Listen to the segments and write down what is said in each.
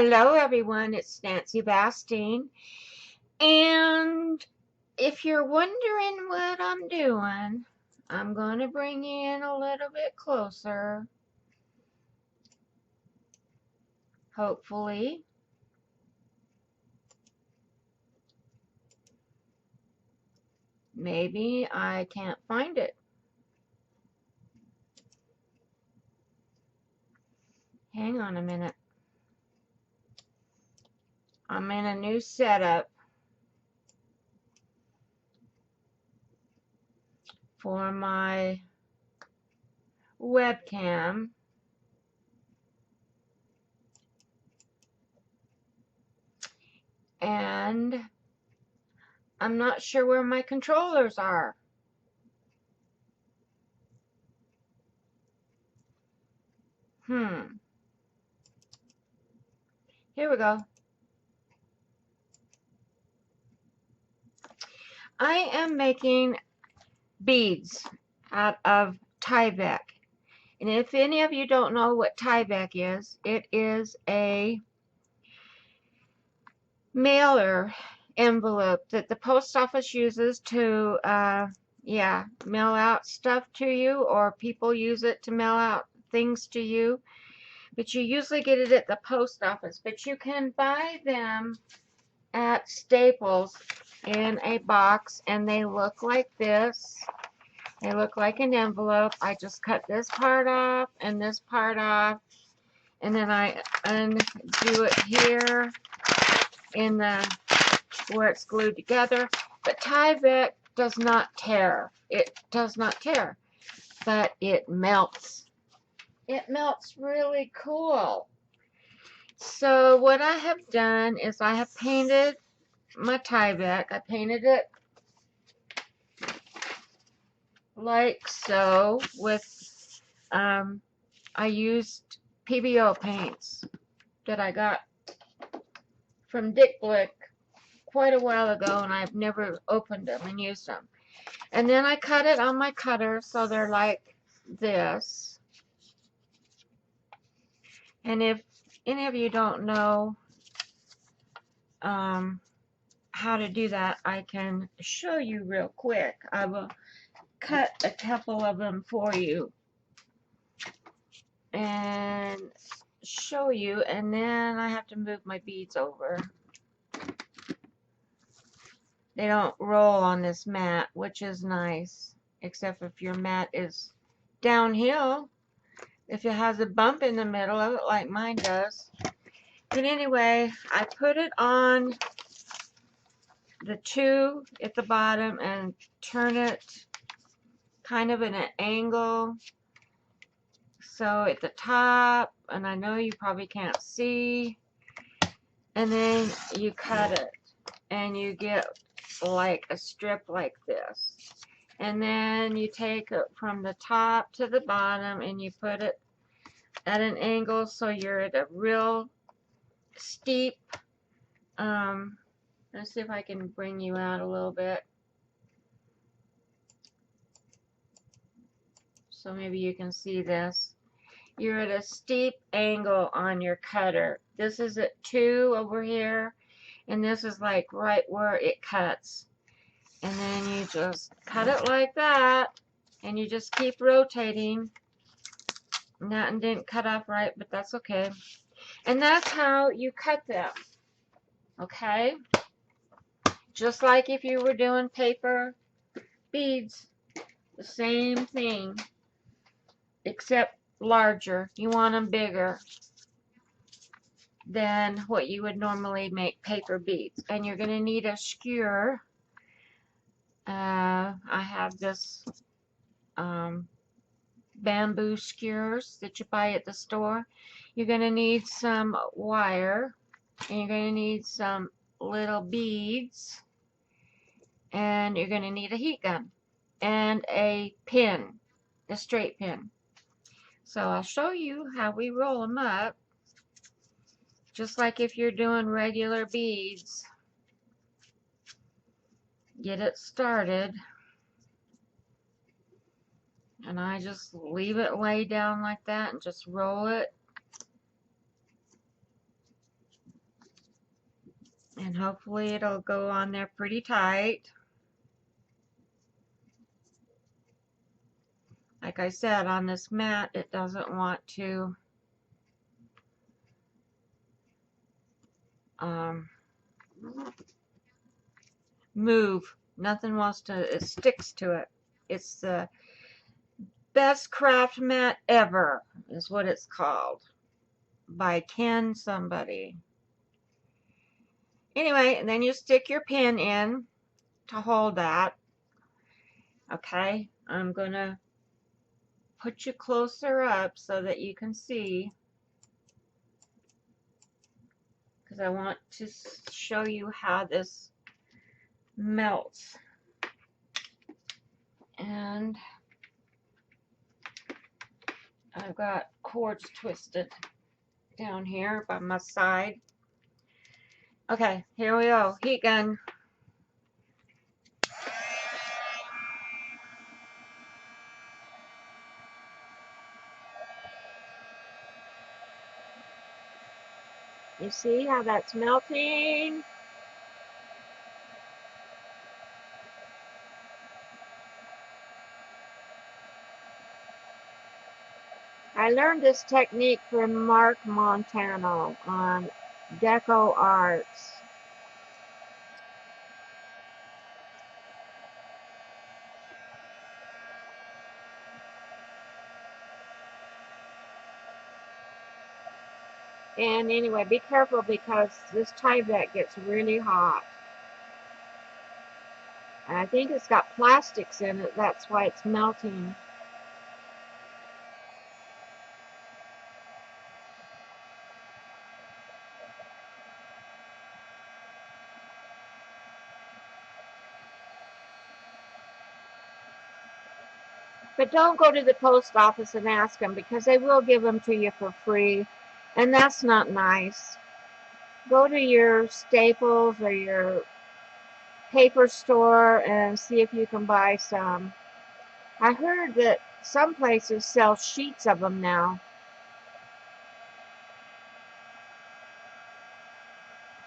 Hello, everyone. It's Nancy Bastine. And if you're wondering what I'm doing, I'm going to bring you in a little bit closer. Hopefully. Maybe I can't find it. Hang on a minute. I'm in a new setup for my webcam. And I'm not sure where my controllers are. Here we go. I am making beads out of Tyvek. And if any of you don't know what Tyvek is, it is a mailer envelope that the post office uses to, mail out stuff to you, or people use it to mail out things to you. But you usually get it at the post office. But you can buy them at Staples in a box, and they look like this. They look like an envelope. I just cut this part off and this part off, and then I undo it here in the where it's glued together. But Tyvek does not tear. It does not tear, but it melts. It melts really cool. So what I have done is I have painted my Tyvek. I painted it like so with I used pebo paints that I got from Dick Blick quite a while ago, and I've never opened them and used them. And then I cut it on my cutter so they're like this. And if any of you don't know how to do that, I can show you real quick. I will cut a couple of them for you and show you, and then I have to move my beads over. They don't roll on this mat, which is nice, except if your mat is downhill, if it has a bump in the middle of it like mine does. But anyway, I put it on the two at the bottom and turn it kind of in an angle. So at the top, and I know you probably can't see, and then you cut it and you get like a strip like this. And then you take it from the top to the bottom and you put it at an angle so you're at a real steep, let's see if I can bring you out a little bit so maybe you can see this. You're at a steep angle on your cutter. This is at 2 over here, and this is like right where it cuts. And then you just cut it like that, and you just keep rotating. And that didn't cut off right, but that's okay. And that's how you cut them. Okay? Just like if you were doing paper beads, the same thing, except larger. You want them bigger than what you would normally make paper beads. And you're going to need a skewer. I have this bamboo skewers that you buy at the store. You're going to need some wire, and you're going to need some little beads, and you're going to need a heat gun and a pin, a straight pin. So I'll show you how we roll them up, just like if you're doing regular beads. Get it started, and I just leave it lay down like that and just roll it. And hopefully it'll go on there pretty tight. Like I said, on this mat, it doesn't want to move. Nothing wants to, it sticks to it. It's the best craft mat ever, is what it's called, by Ken somebody. Anyway, and then you stick your pin in to hold that. Okay, I'm going to put you closer up so that you can see, because I want to show you how this melts. And I've got cords twisted down here by my side. Okay, here we go. Heat gun. You see how that's melting? I learned this technique from Mark Montano on Deco Arts. And anyway, be careful because this Tyvek gets really hot. And I think it's got plastics in it, that's why it's melting. But don't go to the post office and ask them, because they will give them to you for free. And that's not nice. Go to your Staples or your paper store and see if you can buy some. I heard that some places sell sheets of them now.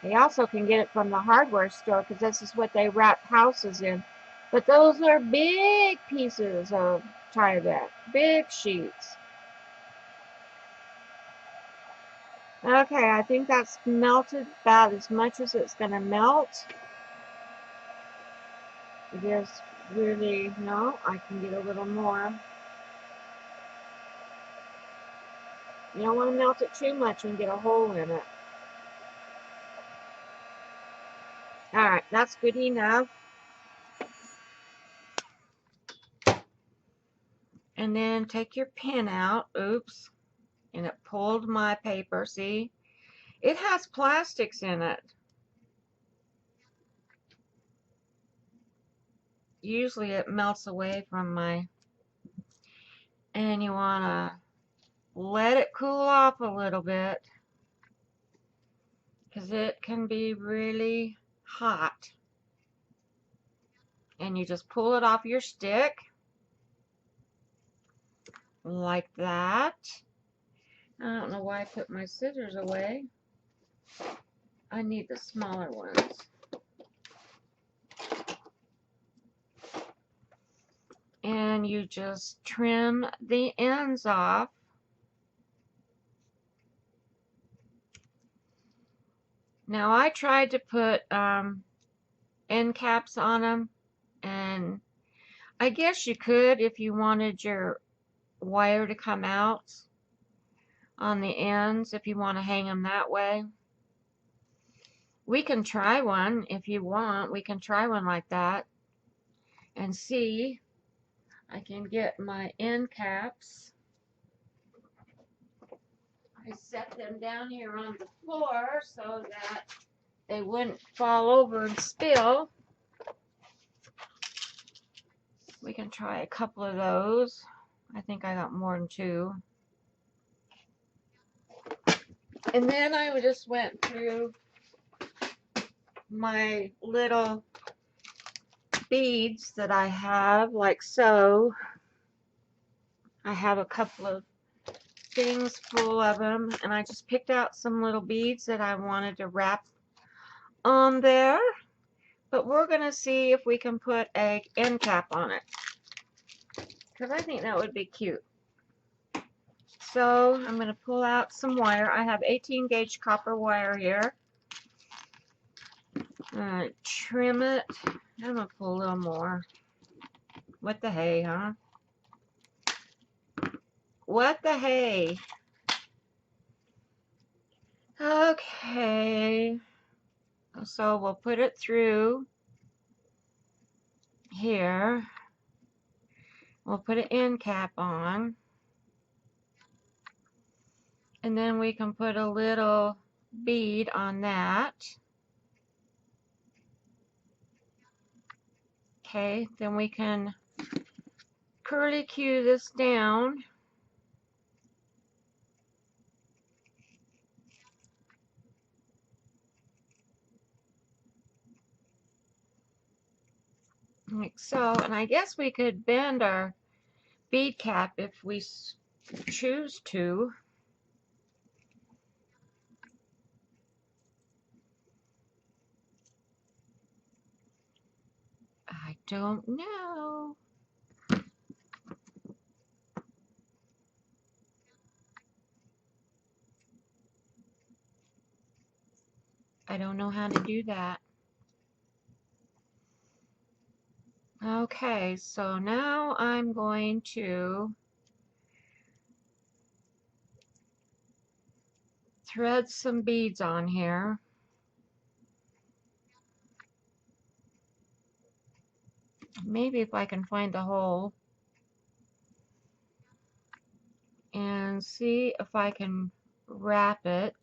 They also can get it from the hardware store, because this is what they wrap houses in. But those are big pieces of Tyvek, big sheets. Okay, I think that's melted about as much as it's going to melt. It is really, no, I can get a little more. You don't want to melt it too much and get a hole in it. Alright, that's good enough. And then take your pin out. Oops. And it pulled my paper, see? It has plastics in it. Usually it melts away from my... And you want to let it cool off a little bit, because it can be really hot. And you just pull it off your stick like that. I don't know why I put my scissors away. I need the smaller ones. And you just trim the ends off. Now I tried to put end caps on them, and I guess you could if you wanted your wire to come out on the ends, if you want to hang them that way. We can try one if you want. We can try one like that and see. I can get my end caps. I set them down here on the floor so that they wouldn't fall over and spill. We can try a couple of those. I think I got more than two. And then I just went through my little beads that I have, like so. I have a couple of things full of them, and I just picked out some little beads that I wanted to wrap on there, but we're going to see if we can put a end cap on it, because I think that would be cute. So I'm going to pull out some wire. I have 18 gauge copper wire here. Trim it. I'm going to pull a little more. What the hey, huh? What the hey? Okay. So we'll put it through here. We'll put an end cap on. And then we can put a little bead on that. Okay, then we can curly cue this down. Like so, and I guess we could bend our bead cap if we choose to. I don't know. I don't know how to do that. Okay, so now I'm going to thread some beads on here. Maybe if I can find the hole. And see if I can wrap it.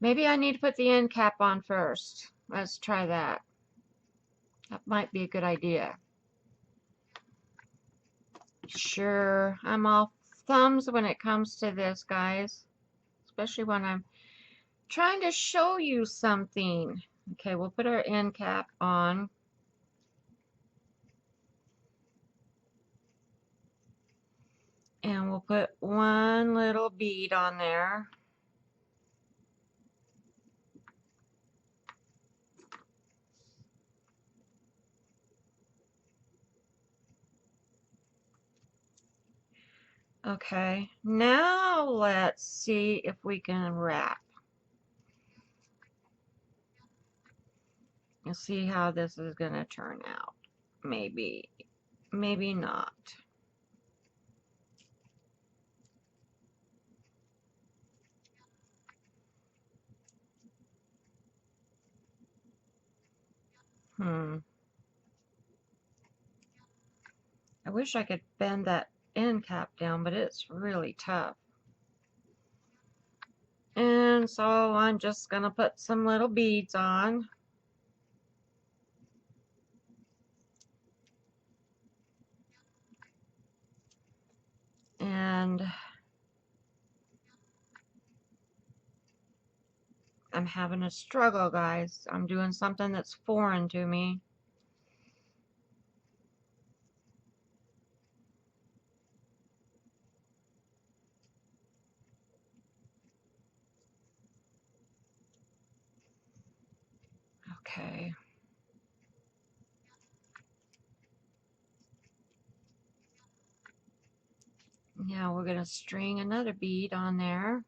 Maybe I need to put the end cap on first. Let's try that. That might be a good idea. Sure, I'm all thumbs when it comes to this, guys. Especially when I'm trying to show you something. Okay, we'll put our end cap on. And we'll put one little bead on there. Okay, now let's see if we can wrap. And see how this is going to turn out. Maybe, maybe not. I wish I could bend that end cap down, but it's really tough. And so I'm just going to put some little beads on. And I'm having a struggle, guys. I'm doing something that's foreign to me. Okay. Now we're going to string another bead on there.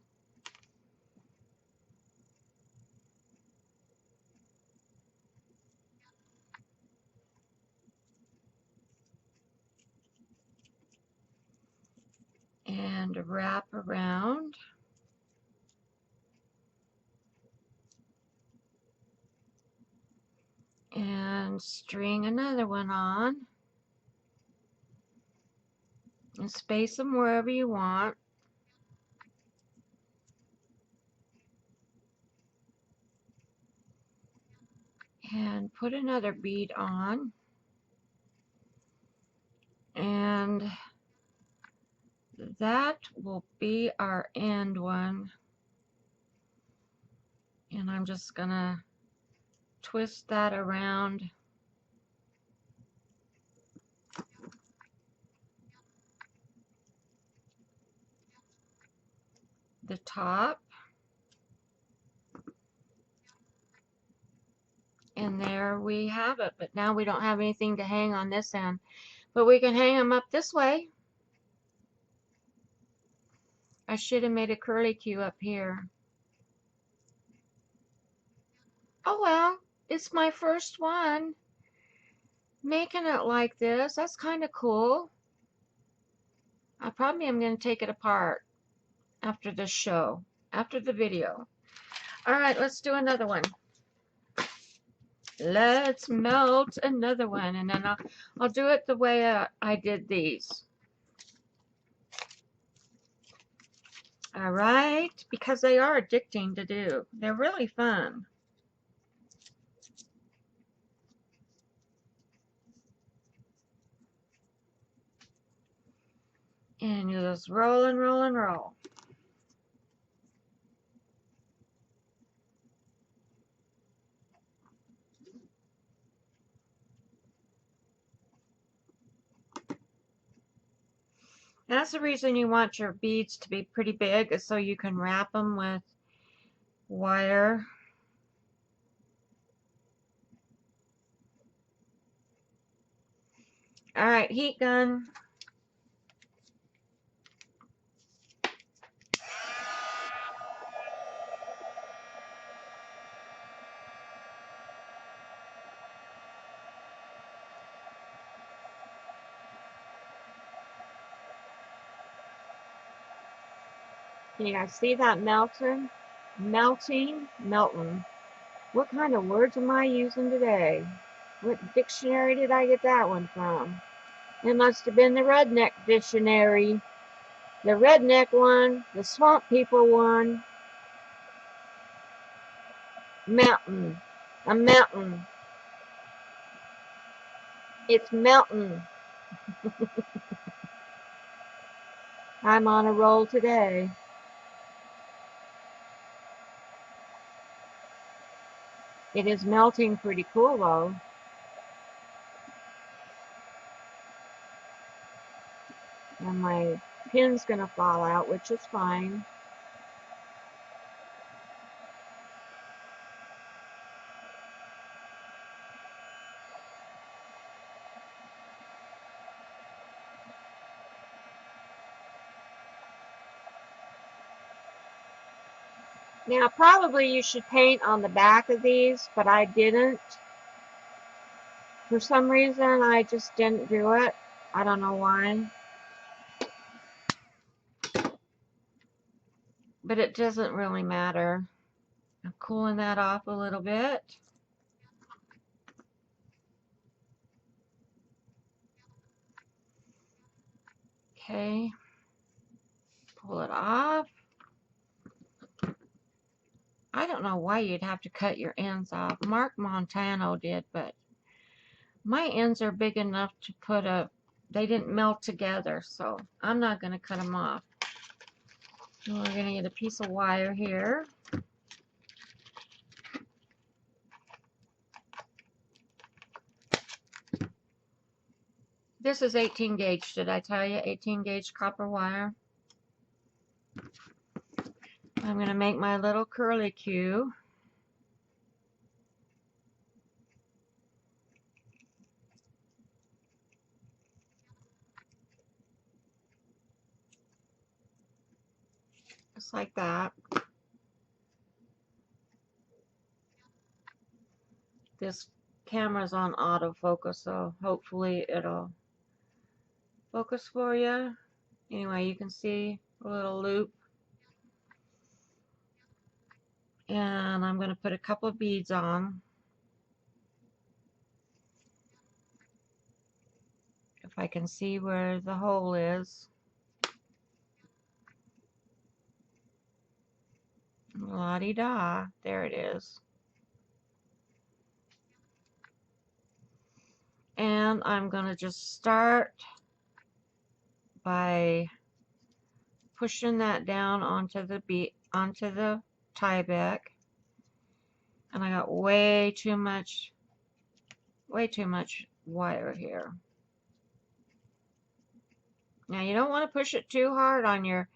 And wrap around. And string another one on. And space them wherever you want. And put another bead on. And that will be our end one. And I'm just gonna twist that around the top. And there we have it. But now we don't have anything to hang on this end. But we can hang them up this way. I should have made a curly Q up here. Oh well, it's my first one. Making it like this. That's kind of cool. I probably am going to take it apart after this show, after the video. All right, let's do another one. Let's melt another one, and then I'll do it the way I did these. All right, because they are addicting to do. They're really fun. And you just roll and roll and roll. That's the reason you want your beads to be pretty big, is so you can wrap them with wire. All right, heat gun. Can you guys see that melting? Melting. What kind of words am I using today? What dictionary did I get that one from? It must have been the Redneck Dictionary. The redneck one, the swamp people one. Mountain. A mountain. It's mountain. I'm on a roll today. It is melting pretty cool though. And my pin's gonna fall out, which is fine. Now, probably you should paint on the back of these, but I didn't. For some reason, I just didn't do it. I don't know why. But it doesn't really matter. I'm cooling that off a little bit. Okay. Pull it off. I don't know why you'd have to cut your ends off. Mark Montano did, but my ends are big enough to put they didn't melt together, so I'm not going to cut them off. And we're going to get a piece of wire here. This is 18 gauge, did I tell you? 18 gauge copper wire. I'm going to make my little curly Q. Just like that. This camera's on autofocus, so hopefully it'll focus for you. Anyway, you can see a little loop. And I'm going to put a couple of beads on. If I can see where the hole is. La-di-da. There it is. And I'm going to just start by pushing that down onto the Tyvek. And I got way too much wire here. Now you don't want to push it too hard on your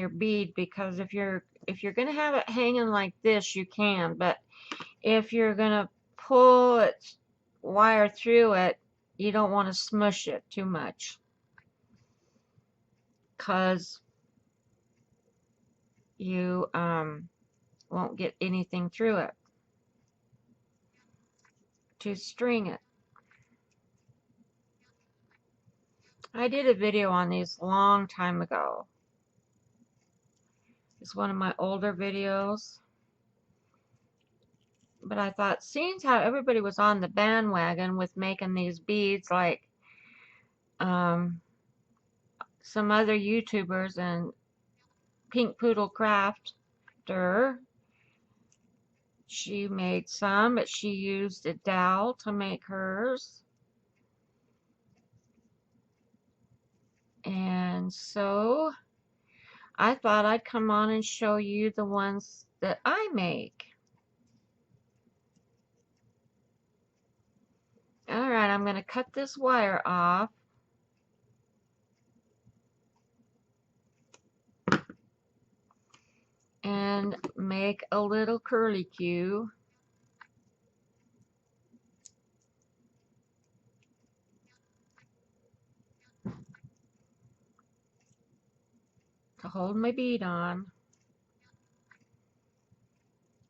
bead, because if you're going to have it hanging like this, you can, but if you're going to pull it, wire through it, you don't want to smush it too much, because you won't get anything through it to string it. I did a video on these a long time ago. It's one of my older videos. But I thought, seeing how everybody was on the bandwagon with making these beads, like some other YouTubers, and Pink Poodle Crafter, she made some, but she used a dowel to make hers. And so I thought I'd come on and show you the ones that I make. Alright, I'm going to cut this wire off. And make a little curlicue. To hold my bead on.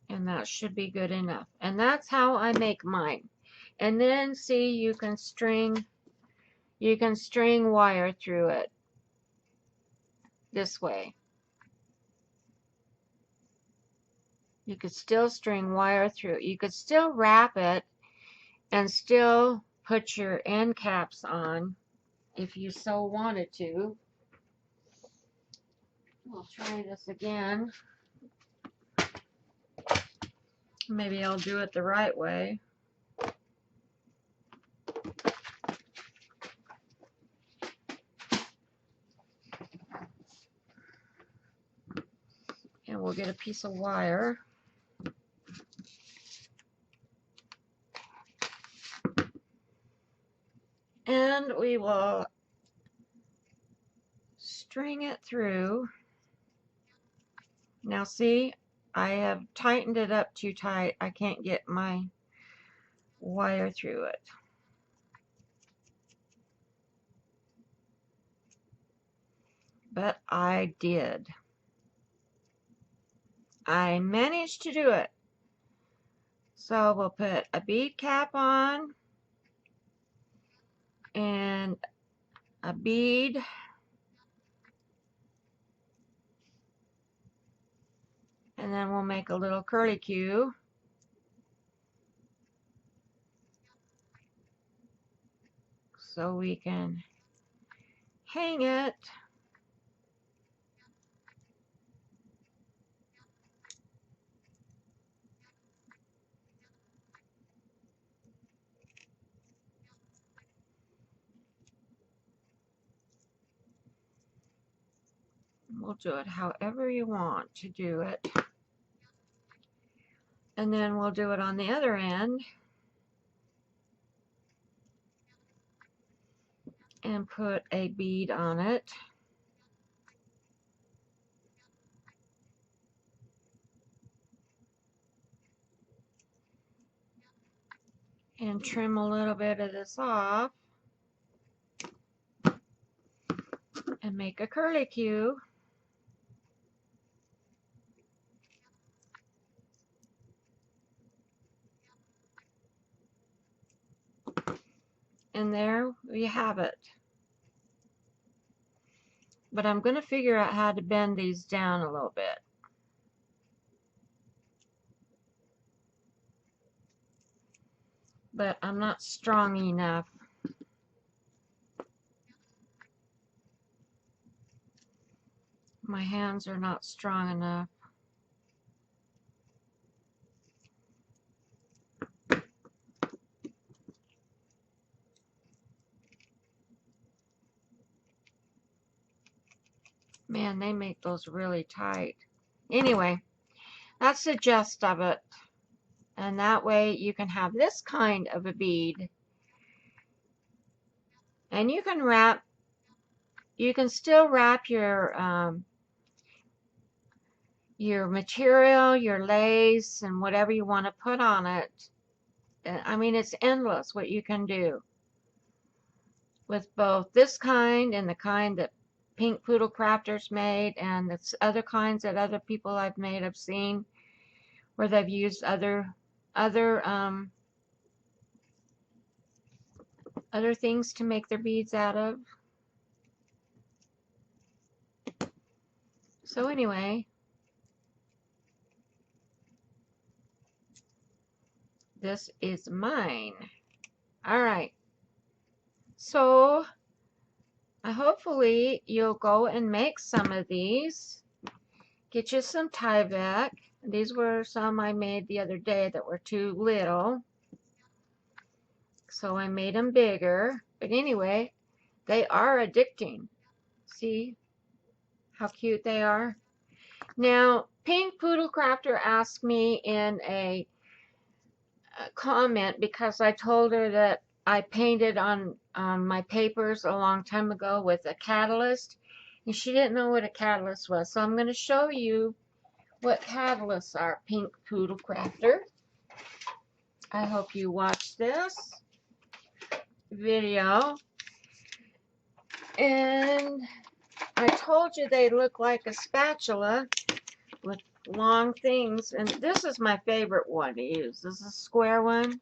And that should be good enough. And that's how I make mine. And then see, you can string wire through it this way. You could still string wire through it. You could still wrap it and still put your end caps on if you so wanted to. We'll try this again. Maybe I'll do it the right way. And we'll get a piece of wire. And we will string it through. Now see, I have tightened it up too tight. I can't get my wire through it. But I did. I managed to do it. So we'll put a bead cap on and a bead, and then we'll make a little curlicue. So we can hang it. We'll do it however you want to do it. And then we'll do it on the other end. And put a bead on it. And trim a little bit of this off. And make a curlicue. And there we have it. But I'm going to figure out how to bend these down a little bit. But I'm not strong enough. My hands are not strong enough. Man, they make those really tight. Anyway, that's the gist of it. And that way you can have this kind of a bead. And you can still wrap your your material, your lace, and whatever you want to put on it. I mean, it's endless what you can do with both this kind and the kind that Pink Poodle Crafters made, and the other kinds that other people I've made, I've seen where they've used other other things to make their beads out of. So anyway, this is mine. All right. So hopefully you'll go and make some of these. Get you some Tyvek. These were some I made the other day that were too little, so I made them bigger. But anyway, they are addicting. See how cute they are? Now, Pink Poodle Crafter asked me in a comment, because I told her that I painted on my papers a long time ago with a catalyst, and she didn't know what a catalyst was. So I'm going to show you what catalysts are, Pink Poodle Crafter. I hope you watch this video. And I told you they look like a spatula with long things, and this is my favorite one to use. This is a square one,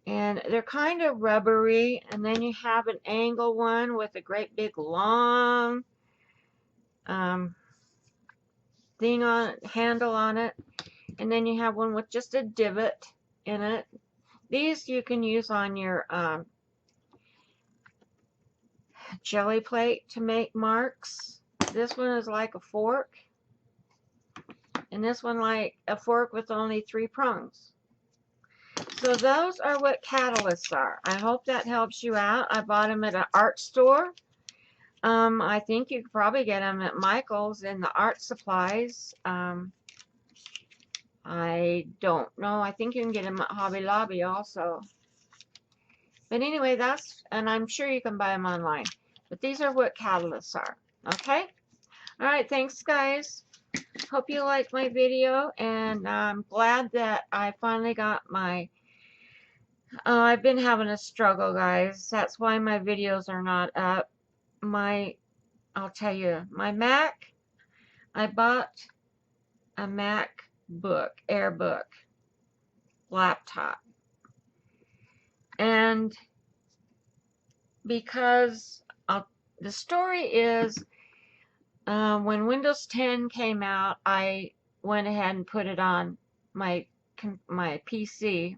and they're kind of rubbery. And then you have an angle one with a great big long thing on it, handle on it, and then you have one with just a divot in it. These you can use on your jelly plate to make marks. This one is like a fork, and this one like a fork with only 3 prongs. So those are what catalysts are. I hope that helps you out. I bought them at an art store. I think you could probably get them at Michael's in the art supplies. I don't know. I think you can get them at Hobby Lobby also. But anyway, and I'm sure you can buy them online. But these are what catalysts are. Okay? Alright, thanks guys. Hope you liked my video, and I'm glad that I finally got my... I've been having a struggle, guys. That's why my videos are not up. I'll tell you, my Mac, I bought a MacBook, Airbook laptop. And because the story is, when Windows 10 came out, I went ahead and put it on my PC,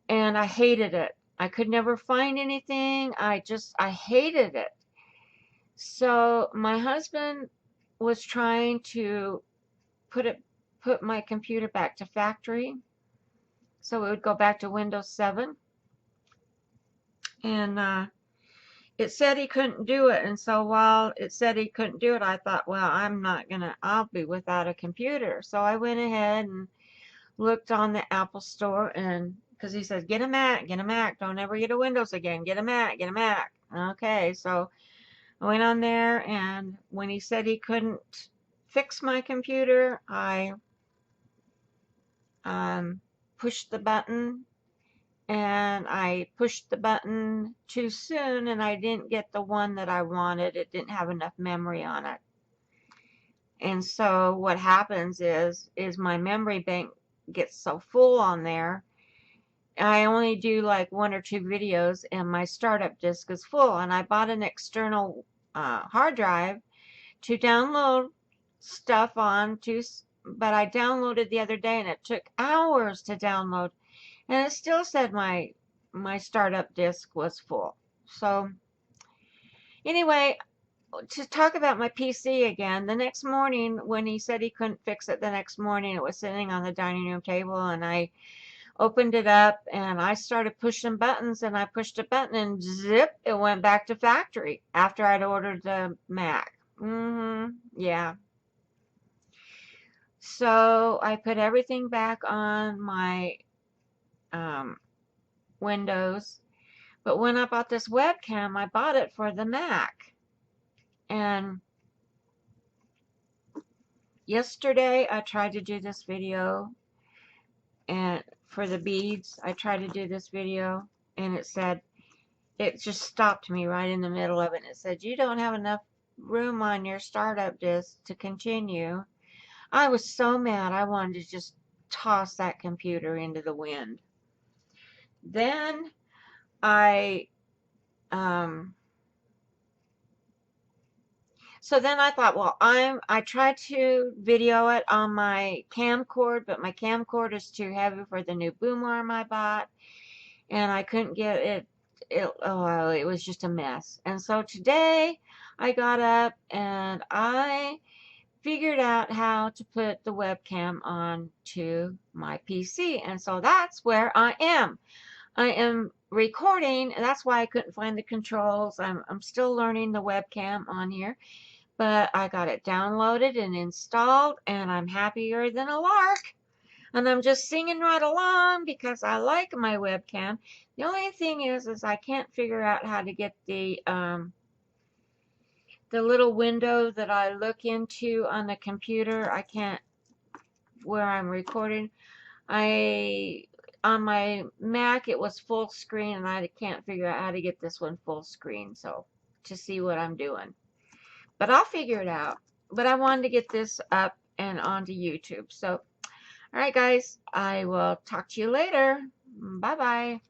and I hated it. I could never find anything. I hated it. So my husband was trying to put my computer back to factory, so it would go back to Windows 7. And it said he couldn't do it. And so while it said he couldn't do it, I thought, well, I'll be without a computer. So I went ahead and looked on the Apple Store, and because he says, get a Mac, don't ever get a Windows again, get a Mac. Okay, so I went on there, and when he said he couldn't fix my computer, I pushed the button, and I pushed the button too soon, and I didn't get the one that I wanted. It didn't have enough memory on it. And so what happens is my memory bank gets so full on there, I only do like 1 or 2 videos, and my startup disk is full. And I bought an external hard drive to download stuff on, but I downloaded the other day, and it took hours to download, and it still said my startup disk was full. So anyway, to talk about my PC again, the next morning when he said he couldn't fix it, the next morning it was sitting on the dining room table, and I opened it up, and I started pushing buttons, and I pushed a button, and zip, it went back to factory after I'd ordered the Mac. Yeah. So I put everything back on my Windows. But when I bought this webcam, I bought it for the Mac. And yesterday I tried to do this video, and for the beads I tried to do this video, and it just stopped me right in the middle of it, and it said you don't have enough room on your startup disk to continue. I was so mad I wanted to just toss that computer into the wind. Then I so then I thought, well, I tried to video it on my camcord, but my camcord is too heavy for the new boom arm I bought, and I couldn't get it. Oh, it was just a mess. And so today I got up and I figured out how to put the webcam on to my PC, and so that's where I am. I am recording, and that's why I couldn't find the controls. I'm still learning the webcam on here, but I got it downloaded and installed, and I'm happier than a lark. And I'm just singing right along because I like my webcam. The only thing is I can't figure out how to get the little window that I look into on the computer. I can't, where I'm recording. On my Mac it was full screen, and I can't figure out how to get this one full screen, so to see what I'm doing. But I'll figure it out. But I wanted to get this up and onto YouTube. So, all right, guys, I will talk to you later. Bye-bye.